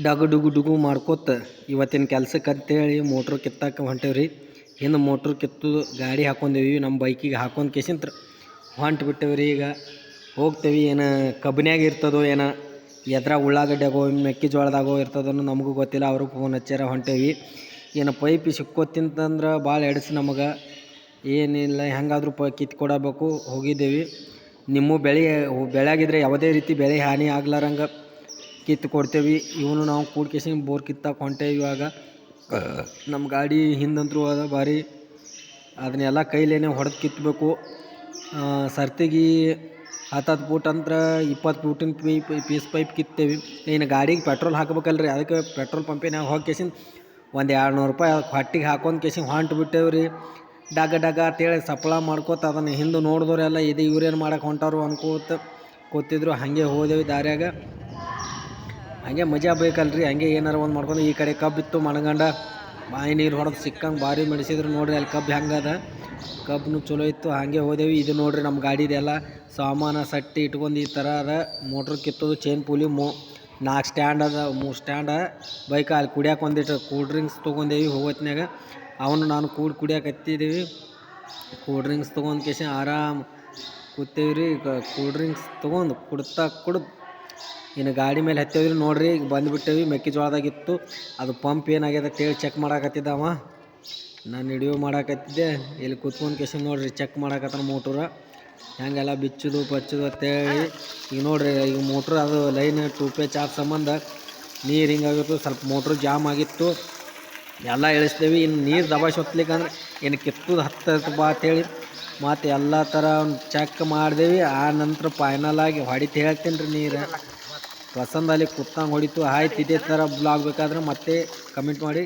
ಡಗು ಡುಗು ಡುಗು ಮಾಡ್ಕೋತ ಇವತ್ತಿನ ಕೆಲ್ಸಕ್ಕೆ ಅಂತೇಳಿ ಮೋಟ್ರ್ ಕಿತ್ತಾಕ ಹೊಂಟೇವ್ರಿ. ಹಿಂದೆ ಮೋಟ್ರ್ ಕಿತ್ತು ಗಾಡಿ ಹಾಕೊಂಡೇವಿ, ನಮ್ಮ ಬೈಕಿಗೆ ಹಾಕೊಂಡು ಕೇಸಿಂತ್ರ ಹೊಂಟು ಬಿಟ್ಟೇವ್ರಿ. ಈಗ ಹೋಗ್ತೇವೆ, ಏನು ಕಬ್ಬಿನ್ಯಾಗ ಇರ್ತದೋ ಏನೋ, ಎದ್ರಾಗ ಉಳ್ಳಾಗಡ್ಡ್ಯಾಗೋ ಮೆಕ್ಕೆಜೋಳದಾಗೋ ಇರ್ತದೋ ನಮಗೂ ಗೊತ್ತಿಲ್ಲ. ಅವರು ಫೋನ್ ಹಚ್ಚಾರ, ಹೊಂಟೇವಿ. ಏನು ಪೈಪ್ ಸಿಕ್ಕೋತಿಂತಂದ್ರೆ ಭಾಳ ಎಡ್ಸಿ ನಮಗೆ, ಏನಿಲ್ಲ ಹೆಂಗಾದ್ರೂ ಕಿತ್ಕೊಡಬೇಕು. ಹೋಗಿದ್ದೇವೆ. ನಿಮ್ಮ ಬೆಳೆಯಾಗಿದ್ರೆ ಯಾವುದೇ ರೀತಿ ಬೆಳೆ ಹಾನಿ ಆಗ್ಲಾರಂಗೆ ಕಿತ್ತು ಕೊಡ್ತೇವೆ. ಇವನು ನಾವು ಕೂಡ್ಕೇಸಿ ಬೋರ್ ಕಿತ್ತಾಕ ಹೊಂಟೇವಿ. ಇವಾಗ ನಮ್ಮ ಗಾಡಿ ಹಿಂದಂತರೂ ಅದ ಭಾರಿ, ಅದನ್ನೆಲ್ಲ ಕೈಲೇನೆ ಹೊಡೆದು ಕಿತ್ತಬೇಕು. ಸರ್ತಿಗೆ 10 ಫೂಟ್ ಅಂತ 20 ಫೂಟಿನ ಪೀಸ್ ಪೈಪ್ ಕಿತ್ತೇವಿ. ಇನ್ನು ಗಾಡಿಗೆ ಪೆಟ್ರೋಲ್ ಹಾಕ್ಬೇಕಲ್ರಿ, ಅದಕ್ಕೆ ಪೆಟ್ರೋಲ್ ಪಂಪಿನಾಗ ಹೋಗಿ ಕೇಸಿಂದ ಒಂದು 200 ರೂಪಾಯಿ ಹೊಟ್ಟಿಗೆ ಹಾಕೊಂಡು ಕೇಸಿ ಹೊಂಟು ಬಿಟ್ಟೇವ್ರಿ. ಡಗ ಡಗ ಅಂತೇಳಿ ಸಪ್ಲ ಮಾಡ್ಕೋತ ಅದನ್ನು ಹಿಂದೆ ನೋಡಿದವರೆಲ್ಲ ಇವ್ರೇನು ಮಾಡಕ್ಕೆ ಹೊಂಟಾರು ಅನ್ಕೋತ ಕೂತಿದ್ರು. ಹಾಗೆ ಹೋದೆವು ದಾರ್ಯಾಗ. ಹಾಗೆ ಮಜಾ ಬೇಕಲ್ರಿ, ಹಾಗೆ ಏನಾರು ಒಂದು ಮಾಡ್ಕೊಂಡು. ಈ ಕಡೆ ಕಬ್ಬಿತ್ತು ಮಣಗಂಡ, ಬಾಯಿ ನೀರು ಹೊಡೆದು ಸಿಕ್ಕಂಗೆ ಭಾರಿ ಮೆಡಿಸಿದ್ರು ನೋಡ್ರಿ. ಅಲ್ಲಿ ಕಬ್ಬು ಹೆಂಗದ, ಕಬ್ಬು ಚಲೋ ಇತ್ತು. ಹಾಗೆ ಹೋದೆವು. ಇದು ನೋಡ್ರಿ ನಮ್ಮ ಗಾಡಿದೆಲ್ಲ ಸಾಮಾನು ಸಟ್ಟಿ ಇಟ್ಕೊಂಡು ಈ ಥರ ಅದ. ಮೋಟ್ರ್ ಕಿತ್ತೋದು, ಚೈನ್ ಪೂಲಿ 4 ಸ್ಟ್ಯಾಂಡ್ ಅದ, 3 ಸ್ಟ್ಯಾಂಡ ಬೈಕ್. ಅಲ್ಲಿ ಕುಡಿಯೋಕೆ ಒಂದಿಟ್ಟು ಕೂಲ್ ಡ್ರಿಂಕ್ಸ್ ತೊಗೊಂಡೇವಿ. ಹೋಗೋತ್ನಾಗ ಅವನು ನಾನು ಕುಡಿಯೋಕತ್ತಿದ್ದೀವಿ. ಕೂಲ್ ಡ್ರಿಂಕ್ಸ್ ತೊಗೊಂಡು ಕೇಸಿ ಆರಾಮ್ ಕೂತೇವ್ರಿ. ಕೂಲ್ ಡ್ರಿಂಕ್ಸ್ ತೊಗೊಂಡು ಕುಡ್ದು ಇನ್ನು ಗಾಡಿ ಮೇಲೆ ಹತ್ತೇವ್ರಿ. ನೋಡ್ರಿ ಈಗ ಬಂದುಬಿಟ್ಟೇವಿ. ಮೆಕ್ಕೆಜೋಳದಾಗಿತ್ತು ಅದು ಪಂಪ್ ಏನಾಗ್ಯದ ಅಂತೇಳಿ ಚೆಕ್ ಮಾಡಾಕತ್ತಿದ್ದವ. ನಾನು ವಿಡಿಯೋ ಮಾಡಾಕತ್ತಿದ್ದೆ. ಇಲ್ಲಿ ಕೂತ್ಕೊಂಡು ಕೇಸಿ ನೋಡ್ರಿ ಚೆಕ್ ಮಾಡಾಕತ್ತಾನ ಮೋಟ್ರ ಹೆಂಗೆಲ್ಲ ಬಿಚ್ಚೋದು ಪಚ್ಚೋದು ಅಂತೇಳಿ. ಈಗ ನೋಡ್ರಿ, ಈಗ ಮೋಟ್ರ್ ಅದು ಲೈನ್ 2 ಪೇ ಚಾಪ್ ಸಂಬಂಧ ನೀರು ಹಿಂಗಾಗಿತ್ತು. ಸ್ವಲ್ಪ ಮೋಟ್ರ್ ಜಾಮ್ ಆಗಿತ್ತು, ಎಲ್ಲ ಇಳಿಸ್ತೇವೆ. ಇನ್ನು ನೀರು ದಬಾಯಿಸಿ ಹೊತ್ಲಿಕ್ಕಂದ್ರೆ ಇನ್ನು ಕಿತ್ತುದು ಹತ್ತತ್ತು ಬಾ ಅಂತೇಳಿ ಮತ್ತು ಎಲ್ಲ ಥರ ಚೆಕ್ ಮಾಡಿದೇವಿ. ಆ ನಂತರ ಫೈನಲ್ ಆಗಿ ಹೊಡಿತು ಹೇಳ್ತೀನಿ ರೀ. ನೀರು ಪಸಂದಲ್ಲಿ ಕುತ್ತಂಗೆ ಹೊಡಿತು. ಆಯ್ತು, ಇದೇ ಥರ ಬ್ಲಾಗ್ ಬೇಕಾದ್ರೆ ಮತ್ತೆ ಕಮೆಂಟ್ ಮಾಡಿ.